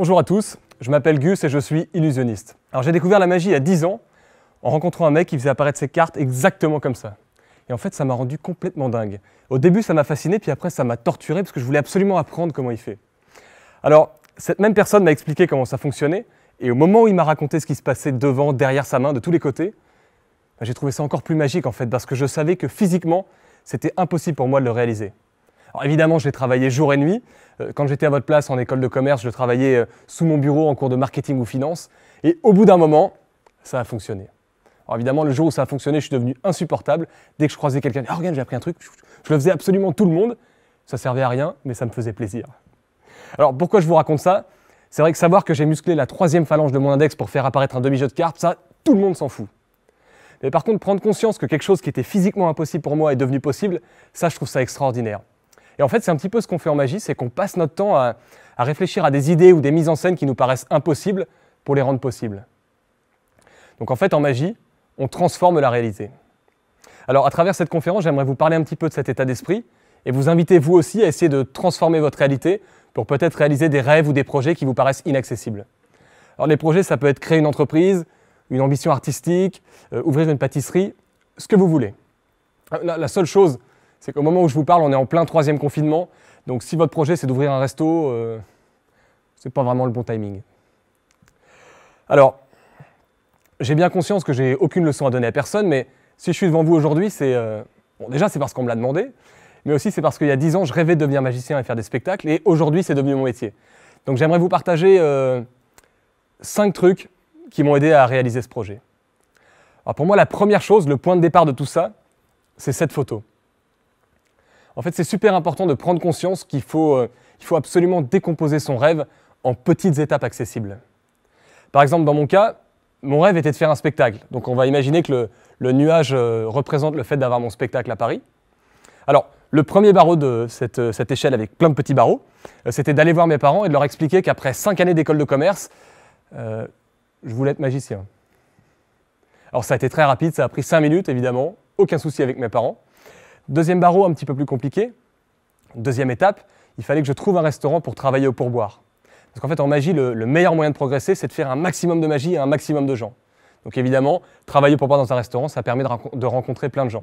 Bonjour à tous, je m'appelle Gus et je suis illusionniste. Alors j'ai découvert la magie il y a 10 ans en rencontrant un mec qui faisait apparaître ses cartes exactement comme ça. Et en fait ça m'a rendu complètement dingue. Au début ça m'a fasciné, puis après ça m'a torturé parce que je voulais absolument apprendre comment il fait. Alors cette même personne m'a expliqué comment ça fonctionnait, et au moment où il m'a raconté ce qui se passait devant, derrière sa main, de tous les côtés, j'ai trouvé ça encore plus magique en fait, parce que je savais que physiquement c'était impossible pour moi de le réaliser. Alors évidemment, je l'ai travaillé jour et nuit. Quand j'étais à votre place en école de commerce, je travaillais sous mon bureau en cours de marketing ou finance. Et au bout d'un moment, ça a fonctionné. Alors évidemment, le jour où ça a fonctionné, je suis devenu insupportable. Dès que je croisais quelqu'un, oh, regarde, j'ai appris un truc, je le faisais absolument tout le monde. Ça servait à rien, mais ça me faisait plaisir. Alors pourquoi je vous raconte ça? C'est vrai que savoir que j'ai musclé la 3e phalange de mon index pour faire apparaître un demi-jeu de cartes, ça, tout le monde s'en fout. Mais par contre, prendre conscience que quelque chose qui était physiquement impossible pour moi est devenu possible, ça, je trouve ça extraordinaire. Et en fait, c'est un petit peu ce qu'on fait en magie, c'est qu'on passe notre temps à réfléchir à des idées ou des mises en scène qui nous paraissent impossibles pour les rendre possibles. Donc en fait, en magie, on transforme la réalité. Alors à travers cette conférence, j'aimerais vous parler un petit peu de cet état d'esprit et vous inviter vous aussi à essayer de transformer votre réalité pour peut-être réaliser des rêves ou des projets qui vous paraissent inaccessibles. Alors les projets, ça peut être créer une entreprise, une ambition artistique, ouvrir une pâtisserie, ce que vous voulez. La seule chose, c'est qu'au moment où je vous parle, on est en plein 3e confinement. Donc si votre projet, c'est d'ouvrir un resto, c'est pas vraiment le bon timing. Alors, j'ai bien conscience que j'ai aucune leçon à donner à personne, mais si je suis devant vous aujourd'hui, c'est... bon, déjà, c'est parce qu'on me l'a demandé, mais aussi c'est parce qu'il y a 10 ans, je rêvais de devenir magicien et faire des spectacles, et aujourd'hui, c'est devenu mon métier. Donc j'aimerais vous partager 5 trucs qui m'ont aidé à réaliser ce projet. Alors pour moi, la première chose, le point de départ de tout ça, c'est cette photo. En fait, c'est super important de prendre conscience qu'il faut absolument décomposer son rêve en petites étapes accessibles. Par exemple, dans mon cas, mon rêve était de faire un spectacle. Donc on va imaginer que le nuage représente le fait d'avoir mon spectacle à Paris. Alors, le premier barreau de cette échelle avec plein de petits barreaux, c'était d'aller voir mes parents et de leur expliquer qu'après 5 années d'école de commerce, je voulais être magicien. Alors ça a été très rapide, ça a pris 5 minutes évidemment, aucun souci avec mes parents. Deuxième barreau, un petit peu plus compliqué. Deuxième étape, il fallait que je trouve un restaurant pour travailler au pourboire. Parce qu'en fait, en magie, le meilleur moyen de progresser, c'est de faire un maximum de magie à un maximum de gens. Donc évidemment, travailler au pourboire dans un restaurant, ça permet de rencontrer plein de gens.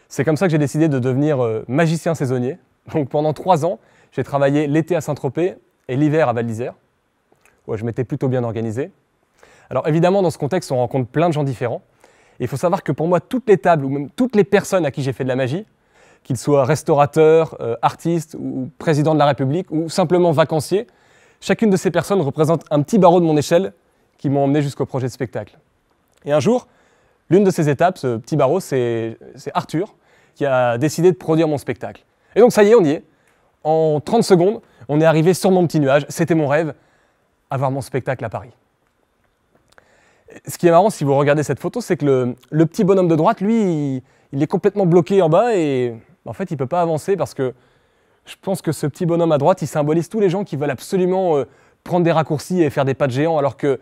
C'est comme ça que j'ai décidé de devenir magicien saisonnier. Donc pendant 3 ans, j'ai travaillé l'été à Saint-Tropez et l'hiver à Val d'Isère. Ouais, je m'étais plutôt bien organisé. Alors évidemment, dans ce contexte, on rencontre plein de gens différents. Et il faut savoir que pour moi, toutes les tables, ou même toutes les personnes à qui j'ai fait de la magie, qu'ils soient restaurateurs, artistes, ou président de la République, ou simplement vacanciers, chacune de ces personnes représente un petit barreau de mon échelle qui m'ont emmené jusqu'au projet de spectacle. Et un jour, l'une de ces étapes, ce petit barreau, c'est Arthur, qui a décidé de produire mon spectacle. Et donc ça y est, on y est. En 30 secondes, on est arrivé sur mon petit nuage. C'était mon rêve, avoir mon spectacle à Paris. Ce qui est marrant, si vous regardez cette photo, c'est que le petit bonhomme de droite, lui, il est complètement bloqué en bas et en fait, il ne peut pas avancer parce que je pense que ce petit bonhomme à droite, il symbolise tous les gens qui veulent absolument prendre des raccourcis et faire des pas de géant, alors que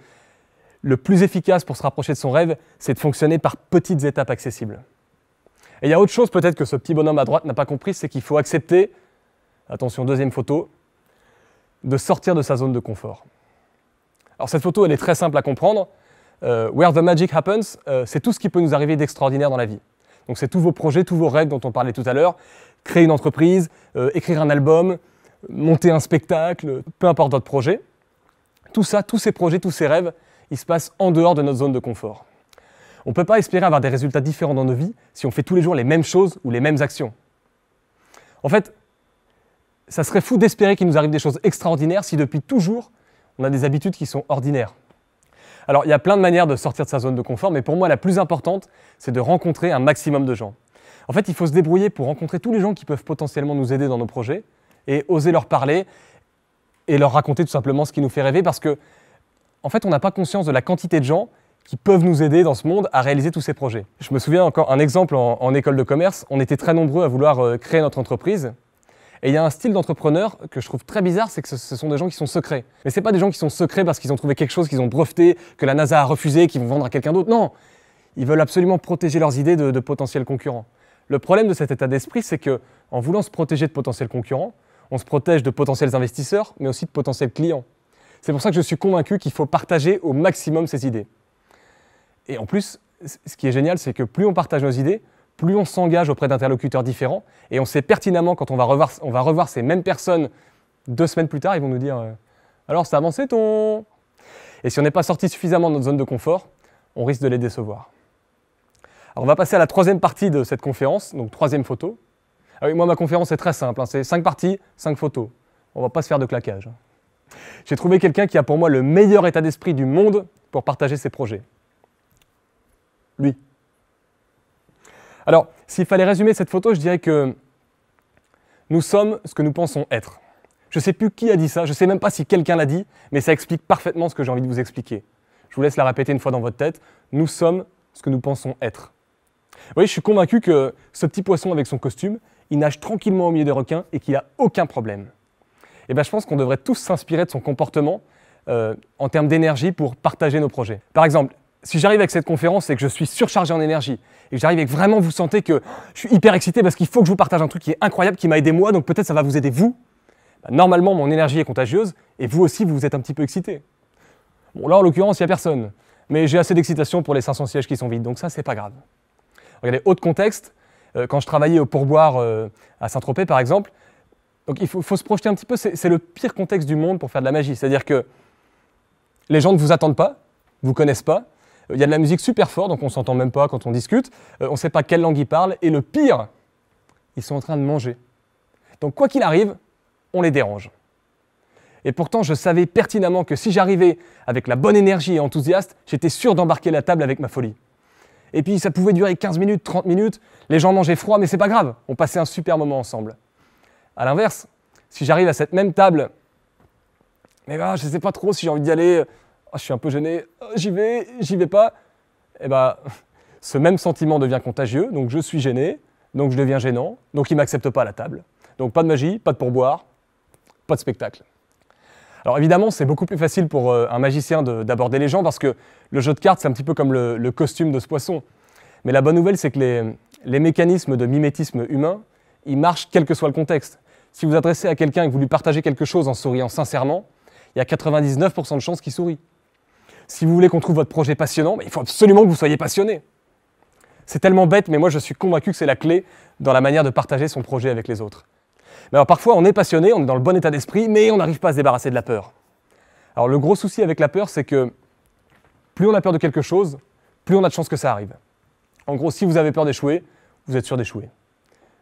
le plus efficace pour se rapprocher de son rêve, c'est de fonctionner par petites étapes accessibles. Et il y a autre chose peut-être que ce petit bonhomme à droite n'a pas compris, c'est qu'il faut accepter, attention, deuxième photo, de sortir de sa zone de confort. Alors cette photo, elle est très simple à comprendre. Where the magic happens, c'est tout ce qui peut nous arriver d'extraordinaire dans la vie. Donc c'est tous vos projets, tous vos rêves dont on parlait tout à l'heure, créer une entreprise, écrire un album, monter un spectacle, peu importe votre projet. Tout ça, tous ces projets, tous ces rêves, ils se passent en dehors de notre zone de confort. On ne peut pas espérer avoir des résultats différents dans nos vies si on fait tous les jours les mêmes choses ou les mêmes actions. En fait, ça serait fou d'espérer qu'il nous arrive des choses extraordinaires si depuis toujours, on a des habitudes qui sont ordinaires. Alors, il y a plein de manières de sortir de sa zone de confort, mais pour moi, la plus importante, c'est de rencontrer un maximum de gens. En fait, il faut se débrouiller pour rencontrer tous les gens qui peuvent potentiellement nous aider dans nos projets et oser leur parler et leur raconter tout simplement ce qui nous fait rêver parce que, en fait, on n'a pas conscience de la quantité de gens qui peuvent nous aider dans ce monde à réaliser tous ces projets. Je me souviens encore un exemple en école de commerce, on était très nombreux à vouloir créer notre entreprise. Et il y a un style d'entrepreneur que je trouve très bizarre, c'est que ce sont des gens qui sont secrets. Mais ce n'est pas des gens qui sont secrets parce qu'ils ont trouvé quelque chose qu'ils ont breveté, que la NASA a refusé, qu'ils vont vendre à quelqu'un d'autre. Non, ils veulent absolument protéger leurs idées de potentiels concurrents. Le problème de cet état d'esprit, c'est qu'en voulant se protéger de potentiels concurrents, on se protège de potentiels investisseurs, mais aussi de potentiels clients. C'est pour ça que je suis convaincu qu'il faut partager au maximum ses idées. Et en plus, ce qui est génial, c'est que plus on partage nos idées, plus on s'engage auprès d'interlocuteurs différents, et on sait pertinemment quand on va revoir ces mêmes personnes 2 semaines plus tard, ils vont nous dire alors ça a avancé ton... Et si on n'est pas sorti suffisamment de notre zone de confort, on risque de les décevoir. Alors on va passer à la 3e partie de cette conférence, donc 3e photo. Ah oui, moi ma conférence est très simple, hein, c'est 5 parties, 5 photos. On ne va pas se faire de claquage. J'ai trouvé quelqu'un qui a pour moi le meilleur état d'esprit du monde pour partager ses projets. Lui. Alors, s'il fallait résumer cette photo, je dirais que nous sommes ce que nous pensons être. Je ne sais plus qui a dit ça, je ne sais même pas si quelqu'un l'a dit, mais ça explique parfaitement ce que j'ai envie de vous expliquer. Je vous laisse la répéter une fois dans votre tête. Nous sommes ce que nous pensons être. Vous voyez, je suis convaincu que ce petit poisson avec son costume, il nage tranquillement au milieu des requins et qu'il n'a aucun problème. Et bien, je pense qu'on devrait tous s'inspirer de son comportement en termes d'énergie pour partager nos projets. Par exemple, si j'arrive avec cette conférence et que je suis surchargé en énergie, et que j'arrive et que vraiment vous sentez que je suis hyper excité parce qu'il faut que je vous partage un truc qui est incroyable, qui m'a aidé moi, donc peut-être ça va vous aider vous, bah, normalement mon énergie est contagieuse et vous aussi vous êtes un petit peu excité. Bon là en l'occurrence il n'y a personne, mais j'ai assez d'excitation pour les 500 sièges qui sont vides, donc ça c'est pas grave. Regardez, autre contexte, quand je travaillais au pourboire à Saint-Tropez par exemple, donc il faut se projeter un petit peu, c'est le pire contexte du monde pour faire de la magie, c'est-à-dire que les gens ne vous attendent pas, vous connaissent pas, il y a de la musique super forte, donc on ne s'entend même pas quand on discute, on ne sait pas quelle langue ils parlent, et le pire, ils sont en train de manger. Donc quoi qu'il arrive, on les dérange. Et pourtant, je savais pertinemment que si j'arrivais avec la bonne énergie et enthousiaste, j'étais sûr d'embarquer la table avec ma folie. Et puis ça pouvait durer 15 minutes, 30 minutes, les gens mangeaient froid, mais c'est pas grave, on passait un super moment ensemble. A l'inverse, si j'arrive à cette même table, mais je ne sais pas trop si j'ai envie d'y aller, je suis un peu gêné, j'y vais pas, et ce même sentiment devient contagieux, donc je suis gêné, donc je deviens gênant, donc il ne m'accepte pas à la table. Donc pas de magie, pas de pourboire, pas de spectacle. Alors évidemment, c'est beaucoup plus facile pour un magicien d'aborder les gens parce que le jeu de cartes, c'est un petit peu comme le costume de ce poisson. Mais la bonne nouvelle, c'est que les mécanismes de mimétisme humain, ils marchent quel que soit le contexte. Si vous adressez à quelqu'un et que vous lui partagez quelque chose en souriant sincèrement, il y a 99% de chances qu'il sourit. Si vous voulez qu'on trouve votre projet passionnant, il faut absolument que vous soyez passionné. C'est tellement bête, mais moi je suis convaincu que c'est la clé dans la manière de partager son projet avec les autres. Mais alors parfois on est passionné, on est dans le bon état d'esprit, mais on n'arrive pas à se débarrasser de la peur. Alors le gros souci avec la peur, c'est que plus on a peur de quelque chose, plus on a de chances que ça arrive. En gros, si vous avez peur d'échouer, vous êtes sûr d'échouer.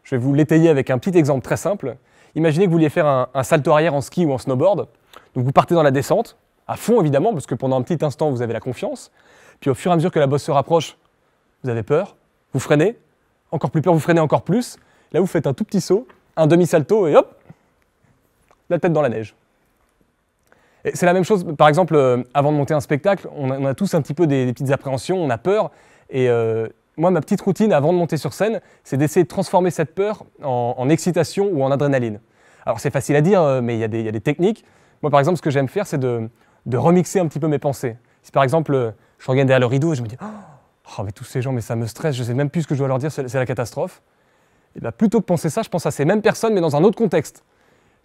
Je vais vous l'étayer avec un petit exemple très simple. Imaginez que vous vouliez faire un salto arrière en ski ou en snowboard. Donc vous partez dans la descente, à fond évidemment, parce que pendant un petit instant vous avez la confiance. Puis au fur et à mesure que la bosse se rapproche, vous avez peur, vous freinez, encore plus peur, vous freinez encore plus. Là vous faites un tout petit saut, un demi-salto et hop, la tête dans la neige. Et c'est la même chose, par exemple, avant de monter un spectacle, on a tous un petit peu des petites appréhensions, on a peur. Et moi, ma petite routine avant de monter sur scène, c'est d'essayer de transformer cette peur en excitation ou en adrénaline. Alors c'est facile à dire, mais il y a des techniques. Moi, par exemple, ce que j'aime faire, c'est de remixer un petit peu mes pensées. Si par exemple, je regarde derrière le rideau et je me dis « Oh, mais tous ces gens, mais ça me stresse, je ne sais même plus ce que je dois leur dire, c'est la catastrophe. » Et bien, plutôt que penser ça, je pense à ces mêmes personnes, mais dans un autre contexte.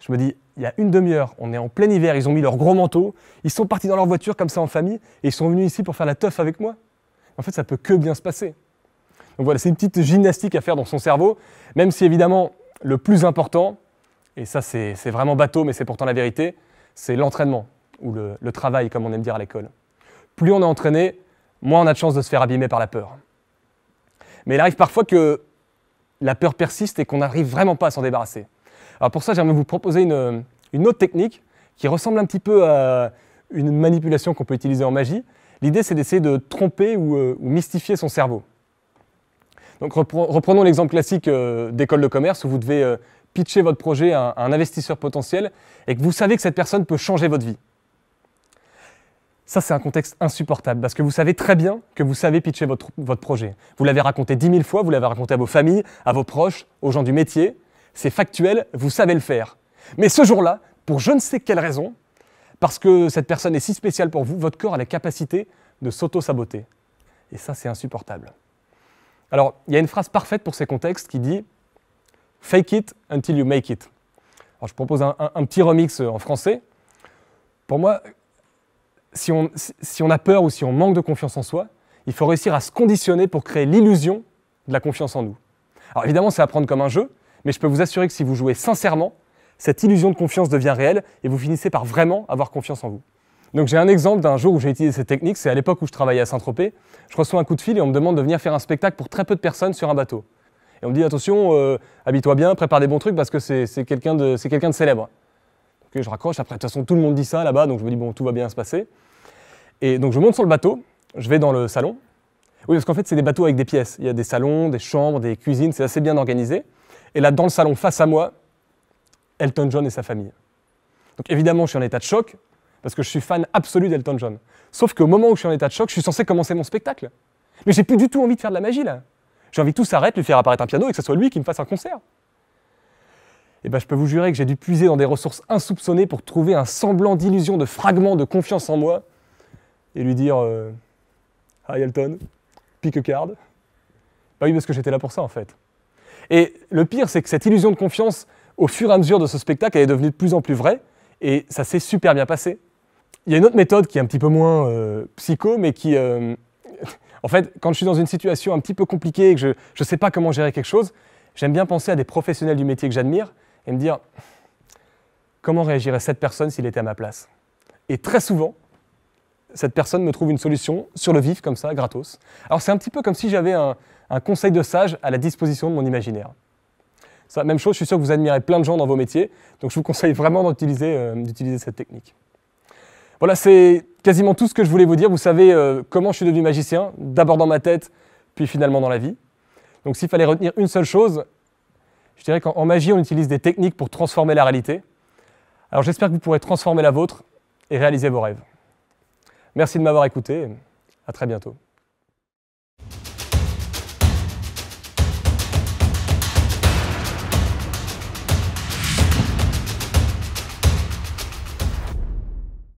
Je me dis, il y a une demi-heure, on est en plein hiver, ils ont mis leur gros manteau, ils sont partis dans leur voiture comme ça en famille, et ils sont venus ici pour faire la teuf avec moi. En fait, ça peut que bien se passer. Donc voilà, c'est une petite gymnastique à faire dans son cerveau, même si évidemment, le plus important, et ça c'est vraiment bateau, mais c'est pourtant la vérité, c'est l'entraînement, ou le travail, comme on aime dire à l'école. Plus on est entraîné, moins on a de chances de se faire abîmer par la peur. Mais il arrive parfois que la peur persiste et qu'on n'arrive vraiment pas à s'en débarrasser. Alors pour ça, j'aimerais vous proposer une autre technique qui ressemble un petit peu à une manipulation qu'on peut utiliser en magie. L'idée, c'est d'essayer de tromper ou mystifier son cerveau. Donc reprenons l'exemple classique d'école de commerce où vous devez pitcher votre projet à un investisseur potentiel et que vous savez que cette personne peut changer votre vie. Ça, c'est un contexte insupportable parce que vous savez très bien que vous savez pitcher votre projet. Vous l'avez raconté 10 000 fois, vous l'avez raconté à vos familles, à vos proches, aux gens du métier. C'est factuel, vous savez le faire. Mais ce jour-là, pour je ne sais quelle raison, parce que cette personne est si spéciale pour vous, votre corps a la capacité de s'auto-saboter. Et ça, c'est insupportable. Alors, il y a une phrase parfaite pour ces contextes qui dit « Fake it until you make it ». Alors, je propose un petit remix en français. Pour moi, si on a peur ou si on manque de confiance en soi, il faut réussir à se conditionner pour créer l'illusion de la confiance en nous. Alors évidemment, c'est à prendre comme un jeu, mais je peux vous assurer que si vous jouez sincèrement, cette illusion de confiance devient réelle et vous finissez par vraiment avoir confiance en vous. Donc j'ai un exemple d'un jour où j'ai utilisé cette technique, c'est à l'époque où je travaillais à Saint-Tropez. Je reçois un coup de fil et on me demande de venir faire un spectacle pour très peu de personnes sur un bateau. Et on me dit attention, habille-toi bien, prépare des bons trucs parce que c'est quelqu'un de célèbre. Donc je raccroche, après de toute façon tout le monde dit ça là-bas, donc je me dis bon, tout va bien se passer. Et donc je monte sur le bateau, je vais dans le salon. Oui, parce qu'en fait c'est des bateaux avec des pièces. Il y a des salons, des chambres, des cuisines, c'est assez bien organisé. Et là dans le salon face à moi, Elton John et sa famille. Donc évidemment je suis en état de choc, parce que je suis fan absolu d'Elton John. Sauf qu'au moment où je suis en état de choc, je suis censé commencer mon spectacle. Mais j'ai plus du tout envie de faire de la magie là. J'ai envie que tout s'arrête, lui faire apparaître un piano et que ce soit lui qui me fasse un concert. Et ben je peux vous jurer que j'ai dû puiser dans des ressources insoupçonnées pour trouver un semblant d'illusion, de fragment de confiance en moi et lui dire Hi Elton, pick a card. Bah oui, parce que j'étais là pour ça en fait. Et le pire, c'est que cette illusion de confiance, au fur et à mesure de ce spectacle, elle est devenue de plus en plus vraie et ça s'est super bien passé. Il y a une autre méthode qui est un petit peu moins psycho, mais qui, en fait, quand je suis dans une situation un petit peu compliquée et que je ne sais pas comment gérer quelque chose, j'aime bien penser à des professionnels du métier que j'admire et me dire comment réagirait cette personne s'il était à ma place. Et très souvent, cette personne me trouve une solution sur le vif, comme ça, gratos. Alors c'est un petit peu comme si j'avais un conseil de sage à la disposition de mon imaginaire. Ça, même chose, je suis sûr que vous admirez plein de gens dans vos métiers, donc je vous conseille vraiment d'utiliser cette technique. Voilà, c'est quasiment tout ce que je voulais vous dire. Vous savez comment je suis devenu magicien, d'abord dans ma tête, puis finalement dans la vie. Donc s'il fallait retenir une seule chose, je dirais qu'en magie, on utilise des techniques pour transformer la réalité. Alors j'espère que vous pourrez transformer la vôtre et réaliser vos rêves. Merci de m'avoir écouté, à très bientôt.